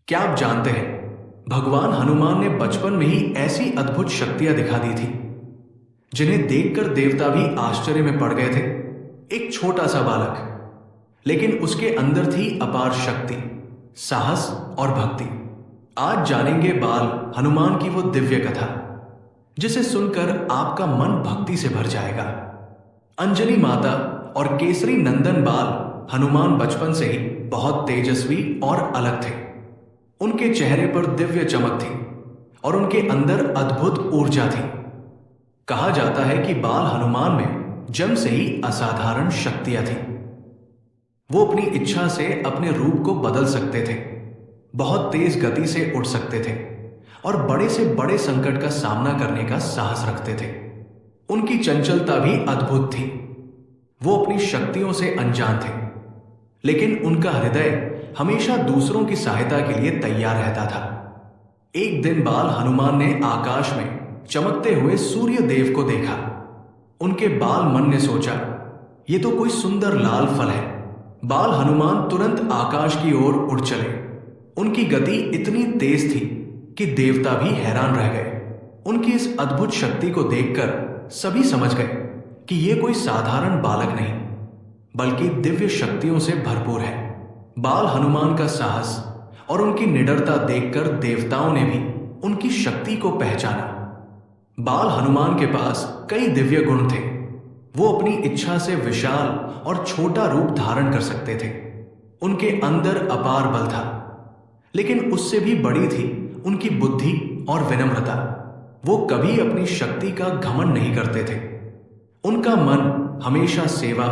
क्या आप जानते हैं, भगवान हनुमान ने बचपन में ही ऐसी अद्भुत शक्तियां दिखा दी थी जिन्हें देखकर देवता भी आश्चर्य में पड़ गए थे। एक छोटा सा बालक, लेकिन उसके अंदर थी अपार शक्ति, साहस और भक्ति। आज जानेंगे बाल हनुमान की वो दिव्य कथा जिसे सुनकर आपका मन भक्ति से भर जाएगा। अंजनी माता और केसरी नंदन बाल हनुमान बचपन से ही बहुत तेजस्वी और अलग थे। उनके चेहरे पर दिव्य चमक थी और उनके अंदर अद्भुत ऊर्जा थी। कहा जाता है कि बाल हनुमान में जन्म से ही असाधारण शक्तियां थीं। वो अपनी इच्छा से अपने रूप को बदल सकते थे, बहुत तेज गति से उड़ सकते थे और बड़े से बड़े संकट का सामना करने का साहस रखते थे। उनकी चंचलता भी अद्भुत थी। वो अपनी शक्तियों से अनजान थे, लेकिन उनका हृदय हमेशा दूसरों की सहायता के लिए तैयार रहता था। एक दिन बाल हनुमान ने आकाश में चमकते हुए सूर्य देव को देखा। उनके बाल मन ने सोचा, ये तो कोई सुंदर लाल फल है। बाल हनुमान तुरंत आकाश की ओर उड़ चले। उनकी गति इतनी तेज थी कि देवता भी हैरान रह गए। उनकी इस अद्भुत शक्ति को देखकर सभी समझ गए कि ये कोई साधारण बालक नहीं, बल्कि दिव्य शक्तियों से भरपूर है। बाल हनुमान का साहस और उनकी निडरता देखकर देवताओं ने भी उनकी शक्ति को पहचाना। बाल हनुमान के पास कई दिव्य गुण थे। वो अपनी इच्छा से विशाल और छोटा रूप धारण कर सकते थे। उनके अंदर अपार बल था, लेकिन उससे भी बड़ी थी उनकी बुद्धि और विनम्रता। वो कभी अपनी शक्ति का घमंड नहीं करते थे। उनका मन हमेशा सेवा,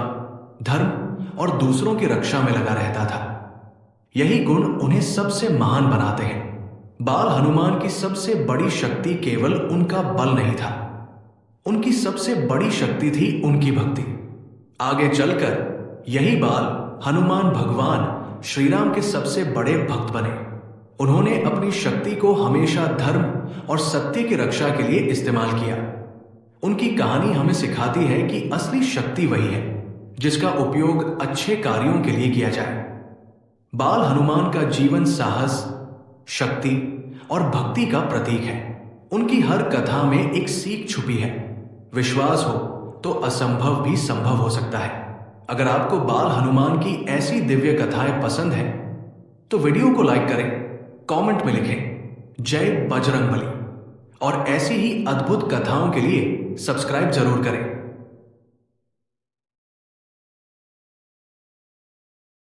धर्म और दूसरों की रक्षा में लगा रहता था। यही गुण उन्हें सबसे महान बनाते हैं। बाल हनुमान की सबसे बड़ी शक्ति केवल उनका बल नहीं था, उनकी सबसे बड़ी शक्ति थी उनकी भक्ति। आगे चलकर यही बाल हनुमान भगवान श्री राम के सबसे बड़े भक्त बने। उन्होंने अपनी शक्ति को हमेशा धर्म और सत्य की रक्षा के लिए इस्तेमाल किया। उनकी कहानी हमें सिखाती है कि असली शक्ति वही है जिसका उपयोग अच्छे कार्यों के लिए किया जाए। बाल हनुमान का जीवन साहस, शक्ति और भक्ति का प्रतीक है। उनकी हर कथा में एक सीख छुपी है। विश्वास हो तो असंभव भी संभव हो सकता है। अगर आपको बाल हनुमान की ऐसी दिव्य कथाएं पसंद है तो वीडियो को लाइक करें, कमेंट में लिखें जय बजरंगबली और ऐसी ही अद्भुत कथाओं के लिए सब्सक्राइब जरूर करें।